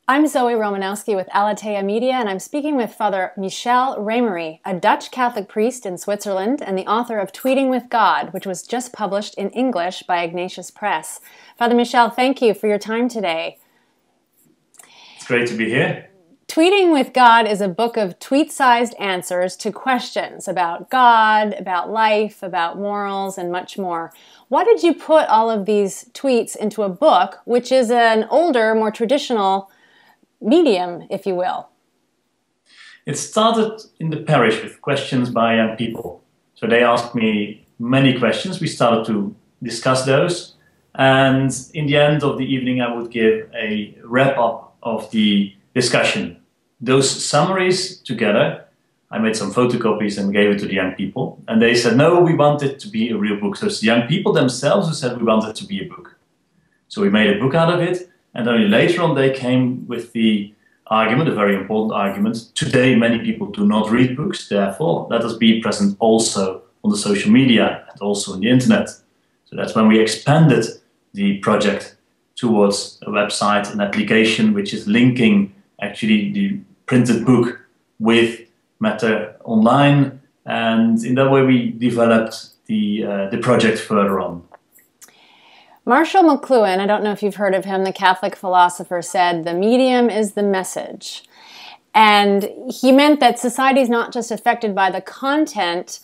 I'm Zoe Romanowski with Alatea Media, and I'm speaking with Father Michelem Remerym, a Dutch Catholic priest in Switzerland and the author of Tweeting with God, which was just published in English by Ignatius Press. Father Michel, thank you for your time today. It's great to be here. Tweeting with God is a book of tweet-sized answers to questions about God, about life, about morals, and much more. Why did you put all of these tweets into a book, which is an older, more traditional medium, if you will? It started in the parish with questions by young people. So they asked me many questions. We started to discuss those. And in the end of the evening, I would give a wrap-up of the discussion. Those summaries together, I made some photocopies and gave it to the young people. And they said, no, we want it to be a real book. So it's the young people themselves who said we want it to be a book. So we made a book out of it. And only later on they came with the argument, a very important argument. Today many people do not read books, therefore let us be present also on the social media and also on the internet. So that's when we expanded the project towards a website, an application which is linking actually the printed book with matter online, and in that way we developed the project further on. Marshall McLuhan, I don't know if you've heard of him, the Catholic philosopher, said the medium is the message. And he meant that society is not just affected by the content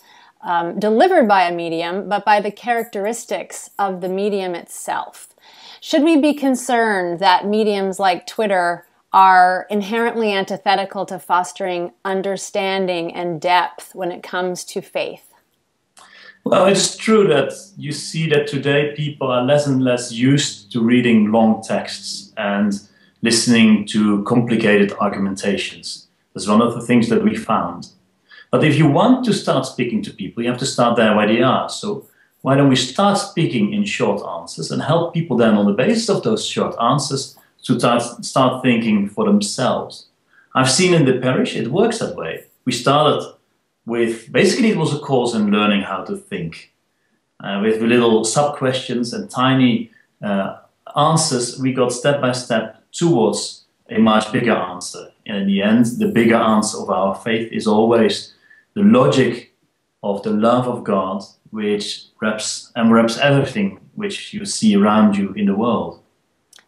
delivered by a medium, but by the characteristics of the medium itself. Should we be concerned that mediums like Twitter are inherently antithetical to fostering understanding and depth when it comes to faith? Well, it's true that you see that today people are less and less used to reading long texts and listening to complicated argumentations. That's one of the things that we found. But if you want to start speaking to people, you have to start there where they are. So why don't we start speaking in short answers and help people then on the basis of those short answers to start thinking for themselves. I've seen in the parish it works that way. We started with, basically it was a course in learning how to think. With little sub-questions and tiny answers, we got step by step towards a much bigger answer. And in the end, the bigger answer of our faith is always the logic of the love of God, which wraps everything which you see around you in the world.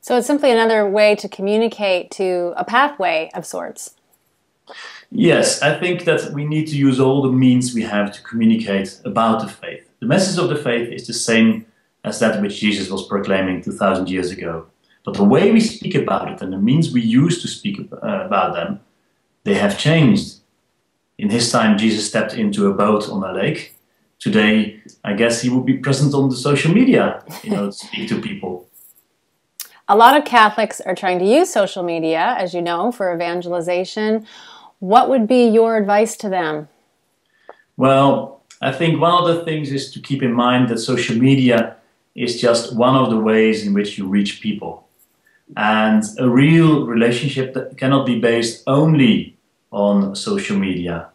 So it's simply another way to communicate, to a pathway of sorts. Yes, I think that we need to use all the means we have to communicate about the faith. The message of the faith is the same as that which Jesus was proclaiming 2,000 years ago. But the way we speak about it and the means we use to speak about them, they have changed. In his time, Jesus stepped into a boat on a lake. Today, I guess he would be present on the social media, to speak to people. A lot of Catholics are trying to use social media, as you know, for evangelization. What would be your advice to them? Well, I think one of the things is to keep in mind that social media is just one of the ways in which you reach people. And a real relationship that cannot be based only on social media.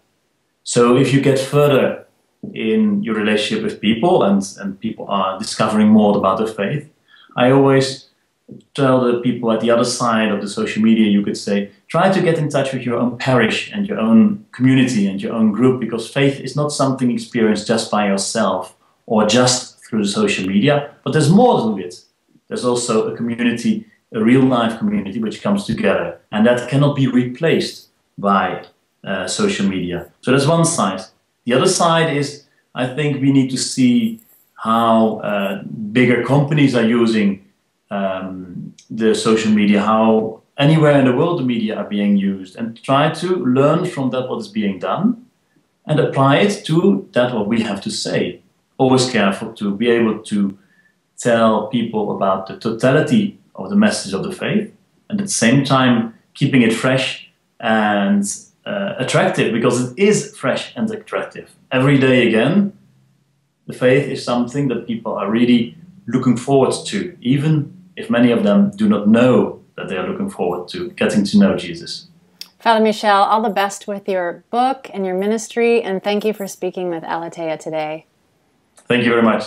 So if you get further in your relationship with people and people are discovering more about the faith, I always tell the people at the other side of the social media, you could say, try to get in touch with your own parish and your own community and your own group, because faith is not something experienced just by yourself or just through the social media, but there's more to it. There's also a community, a real life community, which comes together, and that cannot be replaced by social media. So that's one side. The other side is, I think we need to see how bigger companies are using the social media, how anywhere in the world the media are being used, and try to learn from that what is being done and apply it to that what we have to say. Always careful to be able to tell people about the totality of the message of the faith, and at the same time keeping it fresh and attractive, because it is fresh and attractive. Every day again, the faith is something that people are really looking forward to, even if many of them do not know that they are looking forward to getting to know Jesus. Father Michel, all the best with your book and your ministry, and thank you for speaking with Alatea today. Thank you very much.